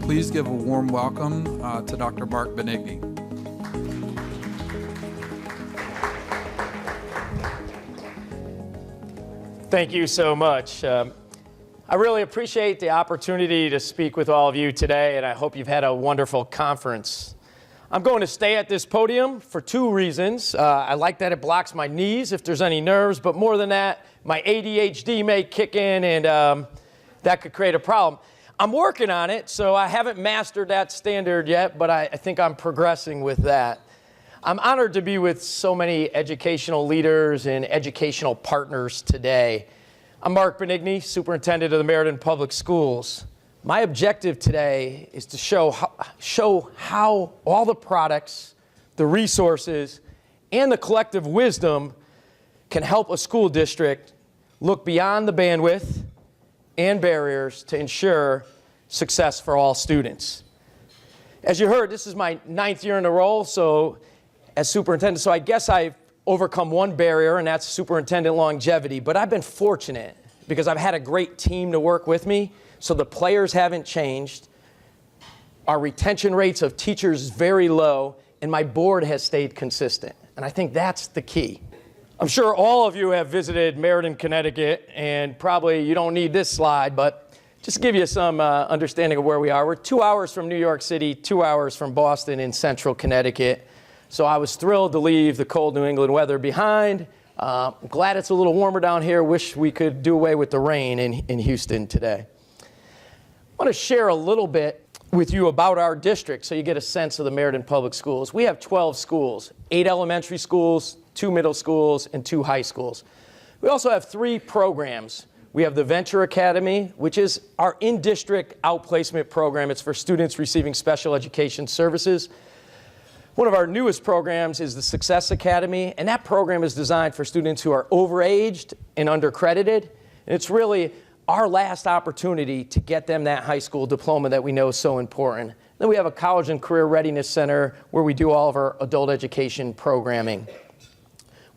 Please give a warm welcome to Dr. Mark Benigni. Thank you so much. I really appreciate the opportunity to speak with all of you today, and I hope you've had a wonderful conference. I'm going to stay at this podium for two reasons. I like that it blocks my knees if there's any nerves, but more than that, my ADHD may kick in and that could create a problem. I'm working on it, so I haven't mastered that standard yet, but I think I'm progressing with that. I'm honored to be with so many educational leaders and educational partners today. I'm Mark Benigni, Superintendent of the Meriden Public Schools. My objective today is to show how all the products, the resources, and the collective wisdom can help a school district look beyond the bandwidth and barriers to ensure success for all students. As you heard, this is my 9th year in a row, so as superintendent, so I guess I've overcome one barrier, and that's superintendent longevity, but I've been fortunate because I've had a great team to work with me, so the players haven't changed. Our retention rates of teachers is very low, and my board has stayed consistent, and I think that's the key. I'm sure all of you have visited Meriden, Connecticut, and probably you don't need this slide, but just to give you some understanding of where we are. We're 2 hours from New York City, 2 hours from Boston in central Connecticut. So I was thrilled to leave the cold New England weather behind. I'm glad it's a little warmer down here. Wish we could do away with the rain in Houston today. I want to share a little bit with you about our district so you get a sense of the Meriden Public Schools. We have 12 schools, 8 elementary schools, 2 middle schools, and 2 high schools. We also have 3 programs. We have the Venture Academy, which is our in-district outplacement program. It's for students receiving special education services. One of our newest programs is the Success Academy, and that program is designed for students who are overaged and undercredited. And it's really our last opportunity to get them that high school diploma that we know is so important. Then we have a College and Career Readiness Center where we do all of our adult education programming.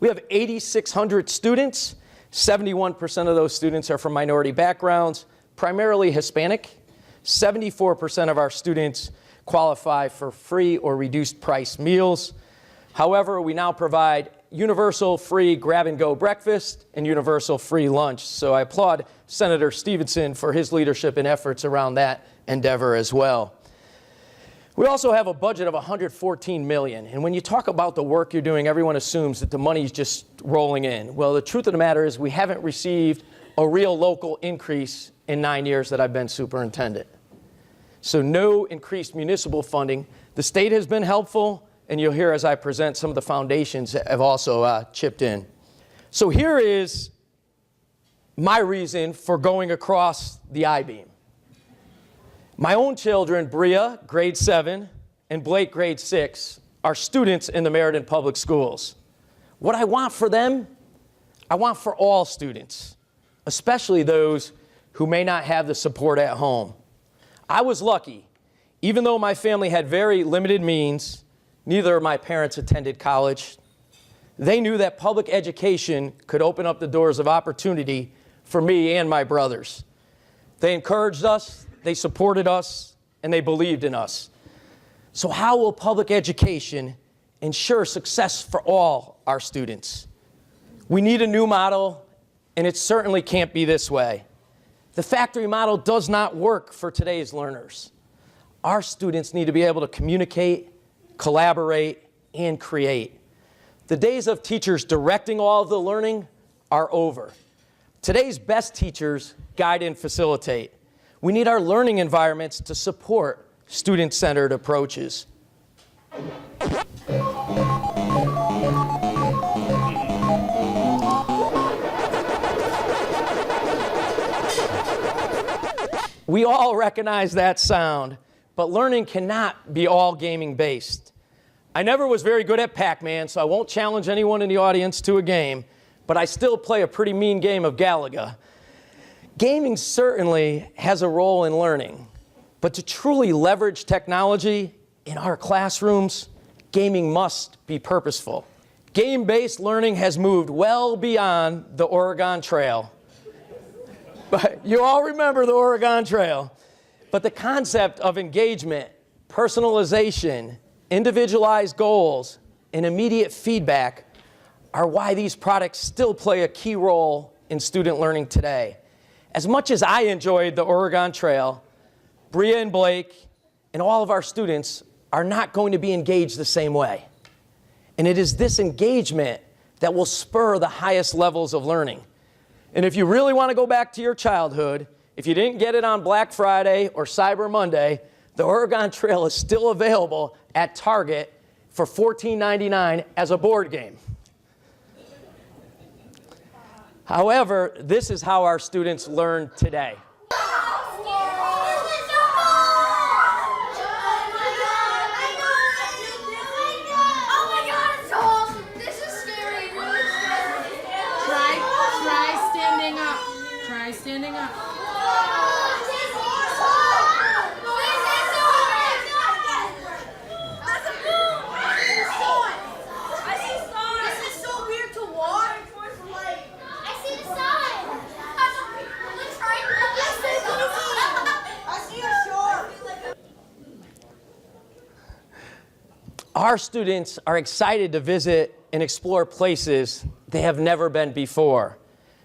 We have 8,600 students. 71% of those students are from minority backgrounds, primarily Hispanic. 74% of our students qualify for free or reduced price meals. However, we now provide universal free grab-and-go breakfast and universal free lunch. So I applaud Senator Stevenson for his leadership and efforts around that endeavor as well. We also have a budget of $114 million. And when you talk about the work you're doing, everyone assumes that the money's just rolling in. Well, the truth of the matter is we haven't received a real local increase in 9 years that I've been superintendent. So no increased municipal funding. The state has been helpful, and you'll hear as I present some of the foundations that have also chipped in. So here is my reason for going across the I-beam. My own children, Bria, grade 7, and Blake, grade 6, are students in the Meriden Public Schools. What I want for them, I want for all students, especially those who may not have the support at home. I was lucky. Even though my family had very limited means, neither of my parents attended college. They knew that public education could open up the doors of opportunity for me and my brothers. They encouraged us, they supported us, and they believed in us. So how will public education ensure success for all our students? We need a new model, and it certainly can't be this way. The factory model does not work for today's learners. Our students need to be able to communicate, collaborate, and create. The days of teachers directing all of the learning are over. Today's best teachers guide and facilitate. We need our learning environments to support student-centered approaches. We all recognize that sound, but learning cannot be all gaming-based. I never was very good at Pac-Man, so I won't challenge anyone in the audience to a game, but I still play a pretty mean game of Galaga. Gaming certainly has a role in learning, but to truly leverage technology in our classrooms, gaming must be purposeful. Game-based learning has moved well beyond the Oregon Trail. But you all remember the Oregon Trail. But the concept of engagement, personalization, individualized goals, and immediate feedback are why these products still play a key role in student learning today. As much as I enjoyed the Oregon Trail, Bria and Blake and all of our students are not going to be engaged the same way. And it is this engagement that will spur the highest levels of learning. And if you really want to go back to your childhood, if you didn't get it on Black Friday or Cyber Monday, the Oregon Trail is still available at Target for $14.99 as a board game. However, this is how our students learn today. Try standing up. This is so weird to watch. I see the sign. I see a shore. Our students are excited to visit and explore places they have never been before.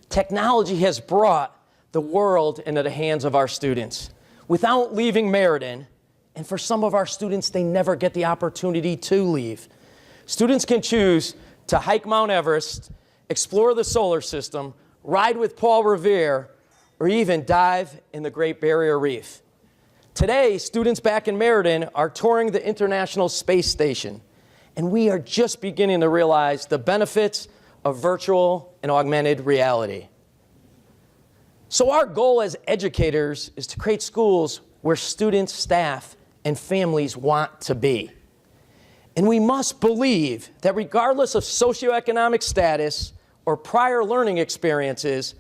Technology has brought the world into the hands of our students without leaving Meriden, and for some of our students, they never get the opportunity to leave. Students can choose to hike Mount Everest, explore the solar system, ride with Paul Revere, or even dive in the Great Barrier Reef. Today, students back in Meriden are touring the International Space Station, and we are just beginning to realize the benefits of virtual and augmented reality. So our goal as educators is to create schools where students, staff, and families want to be. And we must believe that regardless of socioeconomic status or prior learning experiences,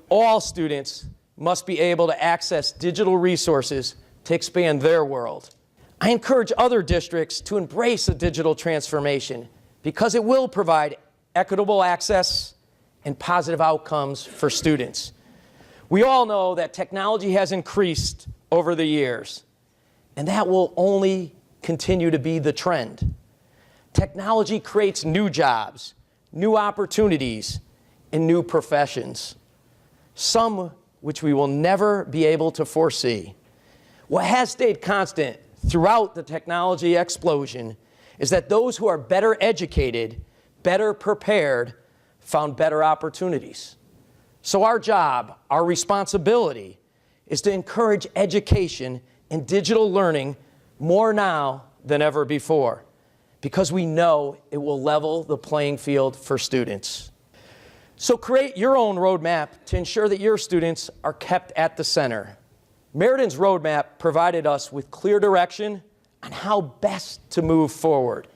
all students must be able to access digital resources to expand their world. I encourage other districts to embrace a digital transformation because it will provide equitable access and positive outcomes for students. We all know that technology has increased over the years, and that will only continue to be the trend. Technology creates new jobs, new opportunities, and new professions, some which we will never be able to foresee. What has stayed constant throughout the technology explosion is that those who are better educated, better prepared, found better opportunities. So our job, our responsibility, is to encourage education and digital learning more now than ever before, because we know it will level the playing field for students. So create your own roadmap to ensure that your students are kept at the center. Meriden's roadmap provided us with clear direction on how best to move forward.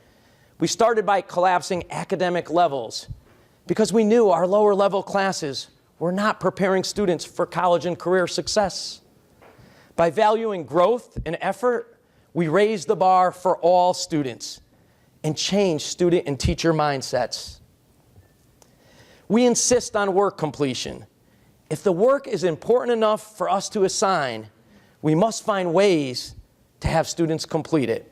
We started by collapsing academic levels because we knew our lower level classes were not preparing students for college and career success. By valuing growth and effort, we raised the bar for all students and changed student and teacher mindsets. We insist on work completion. If the work is important enough for us to assign, we must find ways to have students complete it.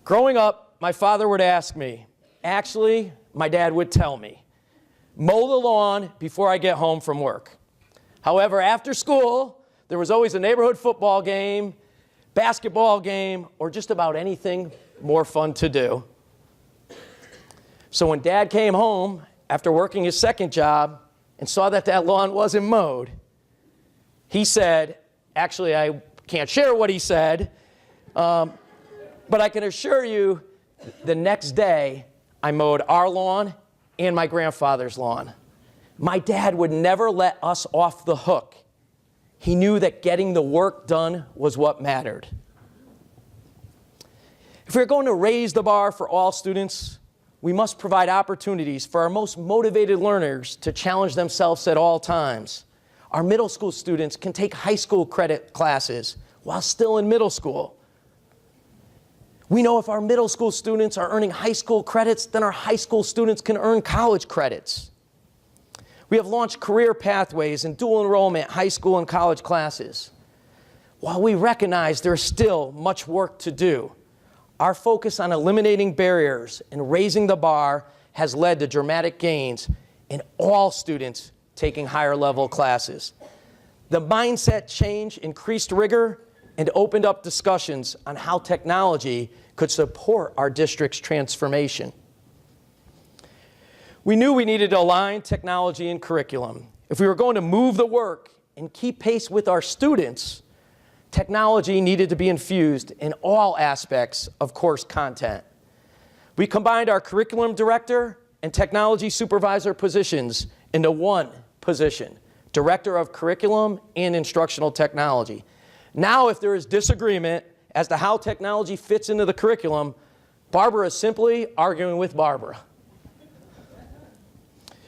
Growing up, my father would ask me, actually, my dad would tell me, mow the lawn before I get home from work. However, after school, there was always a neighborhood football game, basketball game, or just about anything more fun to do. So when Dad came home after working his second job and saw that that lawn wasn't mowed, he said, actually, I can't share what he said, but I can assure you the next day I mowed our lawn and my grandfather's lawn. My dad would never let us off the hook. He knew that getting the work done was what mattered. If we're going to raise the bar for all students, we must provide opportunities for our most motivated learners to challenge themselves at all times. Our middle school students can take high school credit classes while still in middle school. We know if our middle school students are earning high school credits, then our high school students can earn college credits. We have launched career pathways and dual enrollment high school and college classes. While we recognize there's still much work to do, our focus on eliminating barriers and raising the bar has led to dramatic gains in all students taking higher level classes. The mindset change increased rigor and opened up discussions on how technology could support our district's transformation. We knew we needed to align technology and curriculum. If we were going to move the work and keep pace with our students, technology needed to be infused in all aspects of course content. We combined our curriculum director and technology supervisor positions into one position, Director of Curriculum and Instructional Technology. Now, if there is disagreement as to how technology fits into the curriculum, Barbara is simply arguing with Barbara.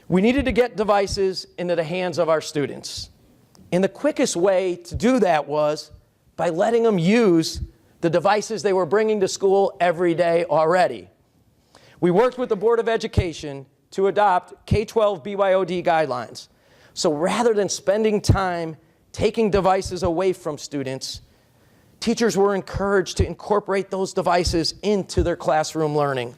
We needed to get devices into the hands of our students. And the quickest way to do that was by letting them use the devices they were bringing to school every day already. We worked with the Board of Education to adopt K-12 BYOD guidelines. So rather than spending time taking devices away from students, teachers were encouraged to incorporate those devices into their classroom learning.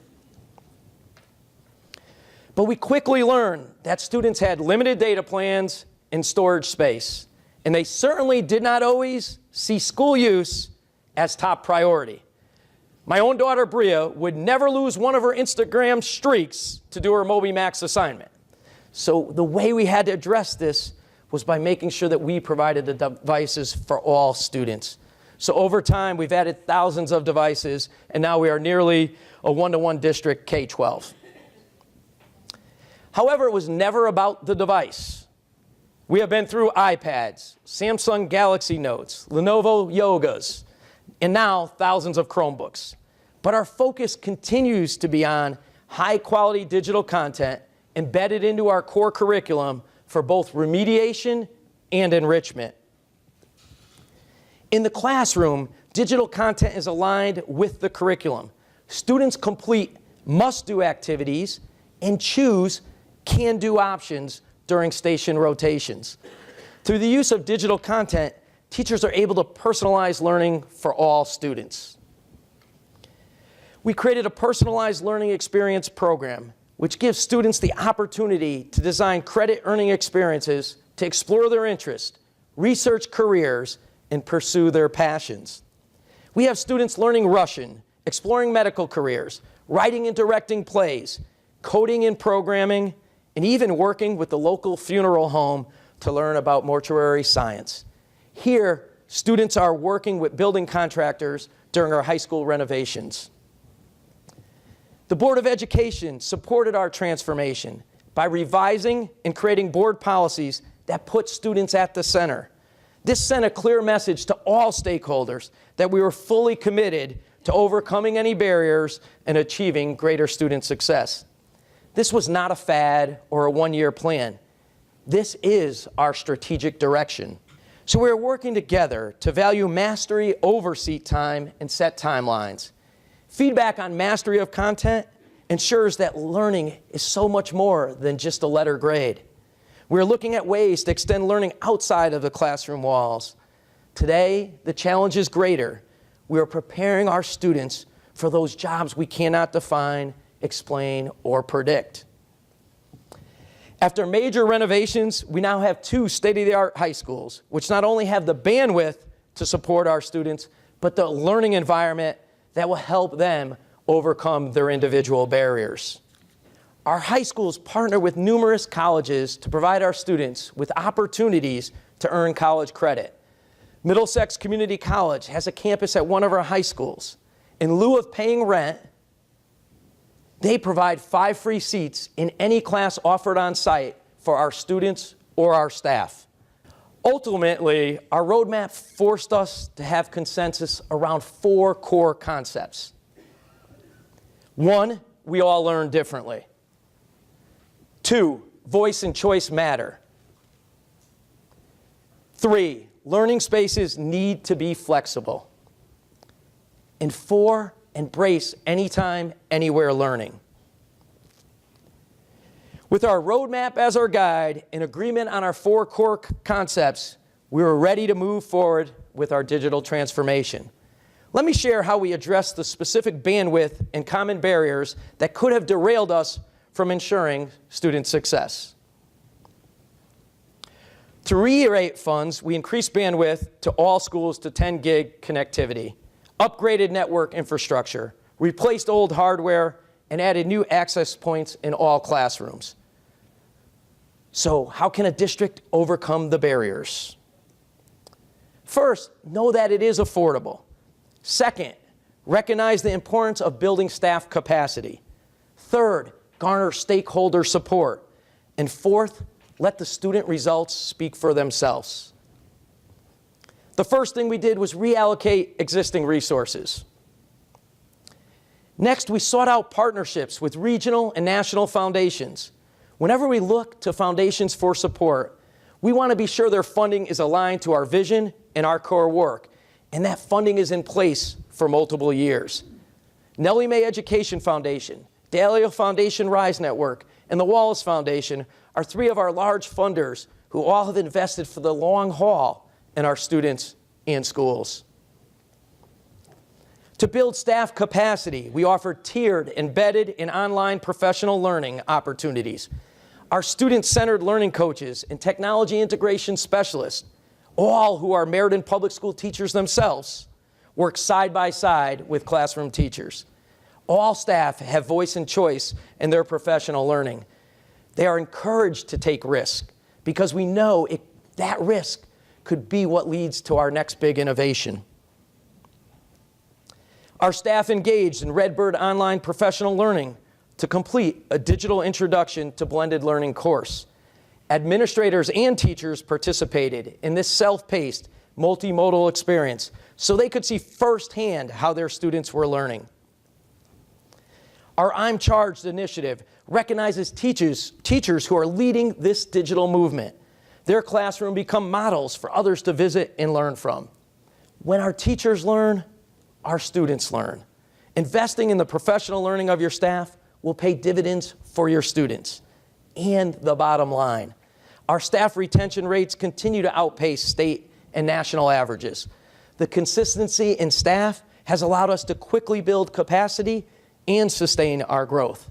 But we quickly learned that students had limited data plans and storage space, and they certainly did not always see school use as top priority. My own daughter, Bria, would never lose one of her Instagram streaks to do her Moby Max assignment. So the way we had to address this was by making sure that we provided the devices for all students. So over time, we've added thousands of devices, and now we are nearly a one-to-one district K-12. However, it was never about the device. We have been through iPads, Samsung Galaxy Notes, Lenovo Yogas, and now thousands of Chromebooks. But our focus continues to be on high-quality digital content embedded into our core curriculum for both remediation and enrichment. In the classroom, digital content is aligned with the curriculum. Students complete must-do activities and choose can-do options during station rotations. Through the use of digital content, teachers are able to personalize learning for all students. We created a personalized learning experience program, which gives students the opportunity to design credit-earning experiences to explore their interests, research careers, and pursue their passions. We have students learning Russian, exploring medical careers, writing and directing plays, coding and programming, and even working with the local funeral home to learn about mortuary science. Here, students are working with building contractors during our high school renovations. The Board of Education supported our transformation by revising and creating board policies that put students at the center. This sent a clear message to all stakeholders that we were fully committed to overcoming any barriers and achieving greater student success. This was not a fad or a one-year plan. This is our strategic direction. So we're working together to value mastery over seat time and set timelines. Feedback on mastery of content ensures that learning is so much more than just a letter grade. We're looking at ways to extend learning outside of the classroom walls. Today, the challenge is greater. We are preparing our students for those jobs we cannot define, explain, or predict. After major renovations, we now have 2 state-of-the-art high schools, which not only have the bandwidth to support our students, but the learning environment that will help them overcome their individual barriers. Our high schools partner with numerous colleges to provide our students with opportunities to earn college credit. Middlesex Community College has a campus at one of our high schools. In lieu of paying rent, they provide 5 free seats in any class offered on site for our students or our staff. Ultimately, our roadmap forced us to have consensus around 4 core concepts. 1, we all learn differently. 2, voice and choice matter. 3, learning spaces need to be flexible. And 4, embrace anytime, anywhere learning. With our roadmap as our guide and agreement on our 4 core concepts, we were ready to move forward with our digital transformation. Let me share how we address the specific bandwidth and common barriers that could have derailed us from ensuring student success. To reiterate funds, we increased bandwidth to all schools to 10 gig connectivity, upgraded network infrastructure, replaced old hardware, and added new access points in all classrooms. So how can a district overcome the barriers? First, know that it is affordable. Second, recognize the importance of building staff capacity. Third, garner stakeholder support. And fourth, let the student results speak for themselves. The first thing we did was reallocate existing resources. Next, we sought out partnerships with regional and national foundations. Whenever we look to foundations for support, we want to be sure their funding is aligned to our vision and our core work, and that funding is in place for multiple years. Nellie Mae Education Foundation, Dalio Foundation Rise Network, and the Wallace Foundation are three of our large funders who all have invested for the long haul in our students and schools. To build staff capacity, we offer tiered, embedded, and online professional learning opportunities. Our student-centered learning coaches and technology integration specialists, all who are Meriden Public School teachers themselves, work side by side with classroom teachers. All staff have voice and choice in their professional learning. They are encouraged to take risk because we know that risk could be what leads to our next big innovation. Our staff engaged in Redbird Online Professional Learning to complete a digital introduction to blended learning course. Administrators and teachers participated in this self-paced, multimodal experience so they could see firsthand how their students were learning. Our I'm Charged initiative recognizes teachers who are leading this digital movement. Their classroom become models for others to visit and learn from. When our teachers learn, our students learn. Investing in the professional learning of your staff will pay dividends for your students. And the bottom line, our staff retention rates continue to outpace state and national averages. The consistency in staff has allowed us to quickly build capacity and sustain our growth.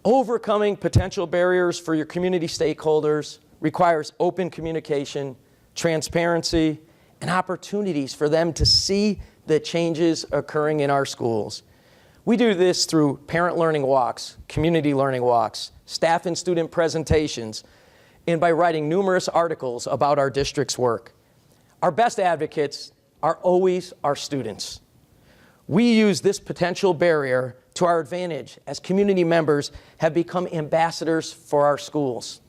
Overcoming potential barriers for your community stakeholders requires open communication, transparency, and opportunities for them to see the changes occurring in our schools. We do this through parent learning walks, community learning walks, staff and student presentations, and by writing numerous articles about our district's work. Our best advocates are always our students. We use this potential barrier to our advantage as community members have become ambassadors for our schools.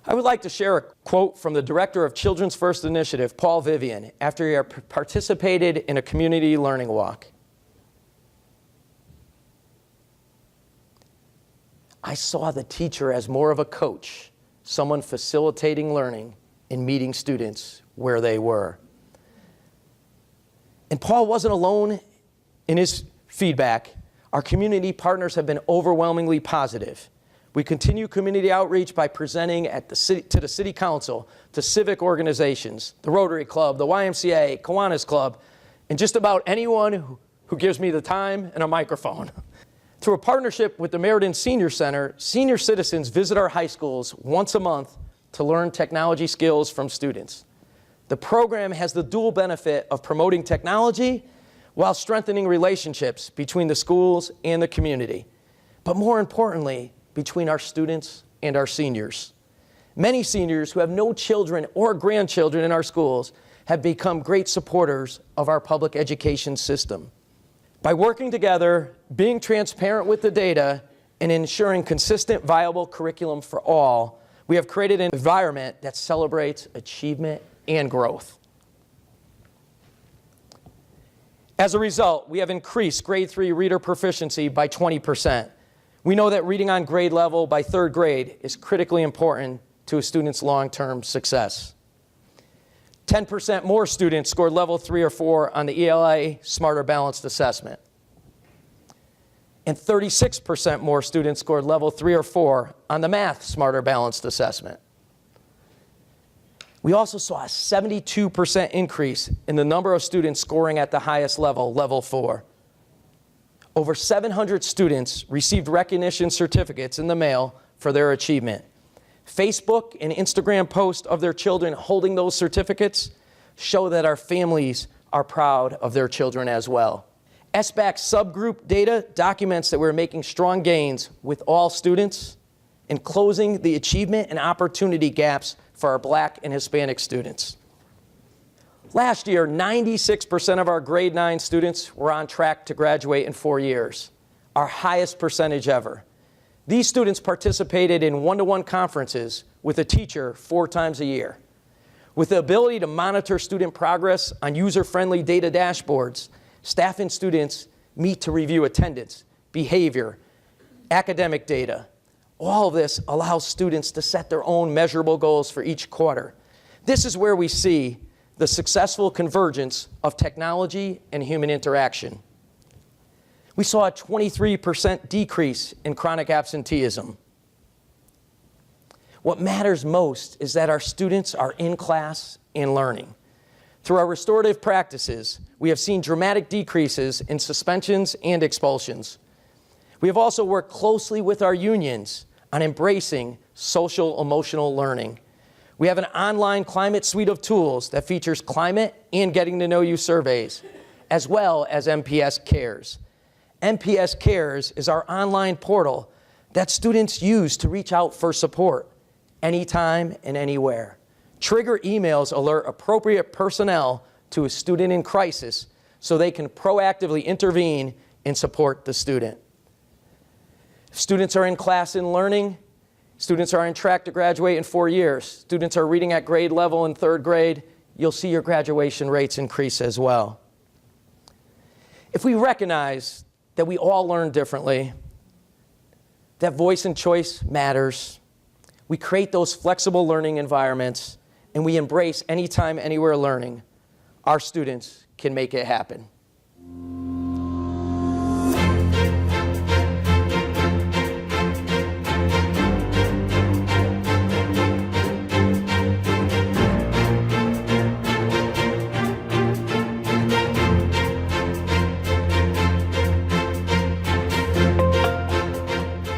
I would like to share a quote from the director of Children's First Initiative, Paul Vivian, after he participated in a community learning walk. I saw the teacher as more of a coach, someone facilitating learning and meeting students where they were. And Paul wasn't alone in his feedback. Our community partners have been overwhelmingly positive. We continue community outreach by presenting to the City Council, to civic organizations, the Rotary Club, the YMCA, Kiwanis Club, and just about anyone who gives me the time and a microphone. Through a partnership with the Meriden Senior Center, senior citizens visit our high schools once a month to learn technology skills from students. The program has the dual benefit of promoting technology while strengthening relationships between the schools and the community. But more importantly, between our students and our seniors. Many seniors who have no children or grandchildren in our schools have become great supporters of our public education system. By working together, being transparent with the data, and ensuring consistent, viable curriculum for all, we have created an environment that celebrates achievement and growth. As a result, we have increased grade 3 reader proficiency by 20%. We know that reading on grade level by 3rd grade is critically important to a student's long-term success. 10% more students scored level 3 or 4 on the ELA Smarter Balanced Assessment. And 36% more students scored level 3 or 4 on the Math Smarter Balanced Assessment. We also saw a 72% increase in the number of students scoring at the highest level, level 4. Over 700 students received recognition certificates in the mail for their achievement. Facebook and Instagram posts of their children holding those certificates show that our families are proud of their children as well. SBAC subgroup data documents that we're making strong gains with all students and closing the achievement and opportunity gaps for our Black and Hispanic students. Last year, 96% of our grade 9 students were on track to graduate in 4 years, our highest percentage ever. These students participated in one-to-one conferences with a teacher 4 times a year. With the ability to monitor student progress on user-friendly data dashboards, staff and students meet to review attendance, behavior, academic data. All of this allows students to set their own measurable goals for each quarter. This is where we see the successful convergence of technology and human interaction. We saw a 23% decrease in chronic absenteeism. What matters most is that our students are in class and learning. Through our restorative practices, we have seen dramatic decreases in suspensions and expulsions. We have also worked closely with our unions on embracing social emotional learning. We have an online climate suite of tools that features climate and getting to know you surveys, as well as MPS Cares. MPS Cares is our online portal that students use to reach out for support anytime and anywhere. Trigger emails alert appropriate personnel to a student in crisis so they can proactively intervene and support the student. If students are in class and learning, students are on track to graduate in 4 years, students are reading at grade level in 3rd grade, you'll see your graduation rates increase as well. If we recognize that we all learn differently, that voice and choice matters, we create those flexible learning environments, and we embrace anytime, anywhere learning, our students can make it happen.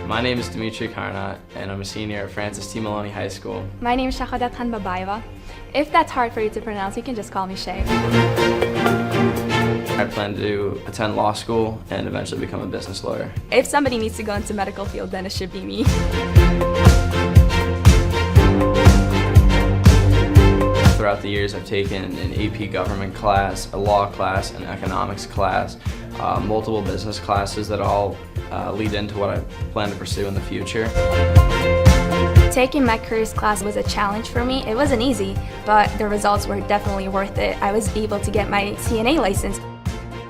My name is Dimitri Karnat, and I'm a senior at Francis T. Maloney High School. My name is Shahadat Khan Babayeva. If that's hard for you to pronounce, you can just call me Shay. I plan to attend law school and eventually become a business lawyer. If somebody needs to go into medical field, then it should be me. Throughout the years, I've taken an AP government class, a law class, an economics class, multiple business classes that all lead into what I plan to pursue in the future. Taking my careers class was a challenge for me. It wasn't easy, but the results were definitely worth it. I was able to get my CNA license.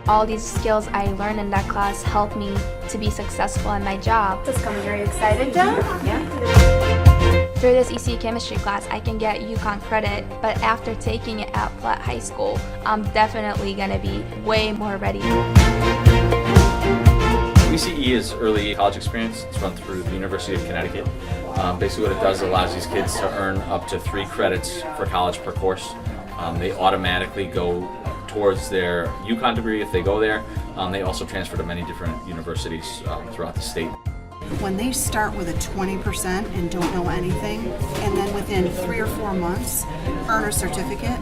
All these skills I learned in that class helped me to be successful in my job. Are you excited, Joe? Yeah. Through this ECE chemistry class, I can get UConn credit, but after taking it at Platt High School, I'm definitely gonna be way more ready. ECE is early college experience. It's run through the University of Connecticut. Basically what it does, it allows these kids to earn up to 3 credits for college per course. They automatically go towards their UConn degree if they go there. They also transfer to many different universities throughout the state. When they start with a 20% and don't know anything, and then within 3 or 4 months earn a certificate,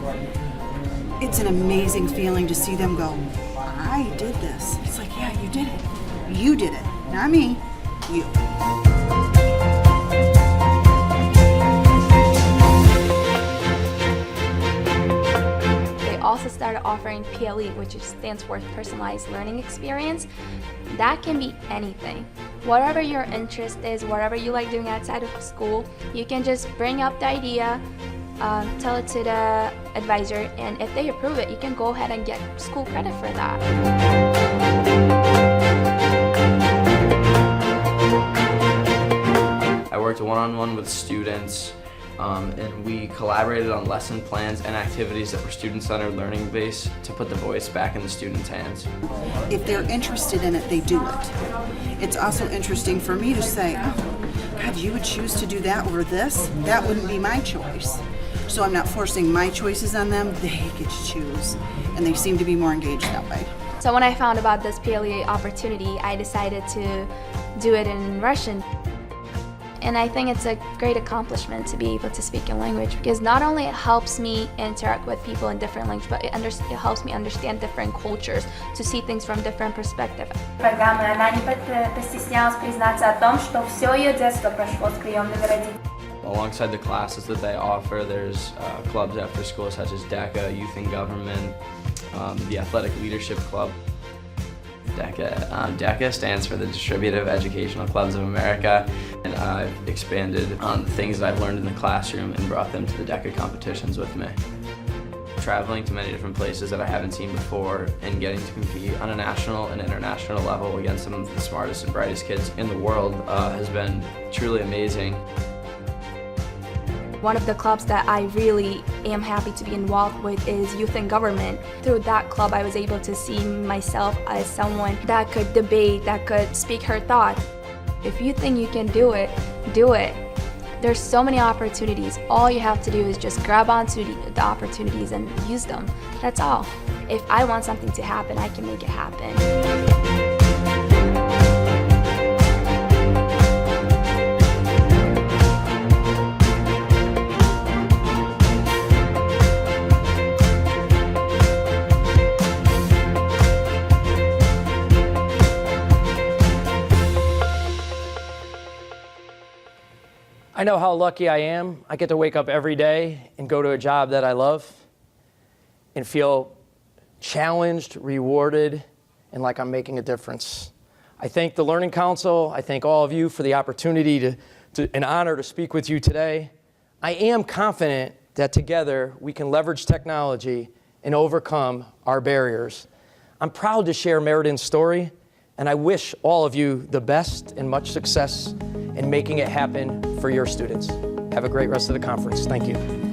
it's an amazing feeling to see them go, I did this. It's like, yeah, you did it. You did it. Not me, you. They also started offering PLE, which stands for Personalized Learning Experience. That can be anything. Whatever your interest is, whatever you like doing outside of school, you can just bring up the idea, tell it to the advisor, and if they approve it, you can go ahead and get school credit for that. I worked one-on-one with students, and we collaborated on lesson plans and activities that were student-centered learning based to put the voice back in the students' hands. If they're interested in it, they do it. It's also interesting for me to say, oh, God, you would choose to do that over this? That wouldn't be my choice. so I'm not forcing my choices on them. They get to choose, and they seem to be more engaged that way. So when I found about this PLE opportunity, I decided to do it in Russian. And I think it's a great accomplishment to be able to speak a language, because not only it helps me interact with people in different languages, but it helps me understand different cultures, to see things from different perspectives. Программы, она не постеснялась признаться о том, что все ее детство прошло с приемными родителями. Alongside the classes that they offer, there's clubs after school such as DECA, Youth in Government, the Athletic Leadership Club. DECA stands for the Distributive Educational Clubs of America, and I've expanded on the things that I've learned in the classroom and brought them to the DECA competitions with me. Traveling to many different places that I haven't seen before and getting to compete on a national and international level against some of the smartest and brightest kids in the world has been truly amazing. One of the clubs that I really am happy to be involved with is Youth in Government. Through that club, I was able to see myself as someone that could debate, that could speak her thought. If you think you can do it, do it. There's so many opportunities. All you have to do is just grab onto the opportunities and use them. That's all. If I want something to happen, I can make it happen. I know how lucky I am. I get to wake up every day and go to a job that I love and feel challenged, rewarded, and like I'm making a difference. I thank the Learning Council. I thank all of you for the opportunity an honor to speak with you today. I am confident that together we can leverage technology and overcome our barriers. I'm proud to share Meriden's story, and I wish all of you the best and much success in making it happen for your students. Have a great rest of the conference. Thank you.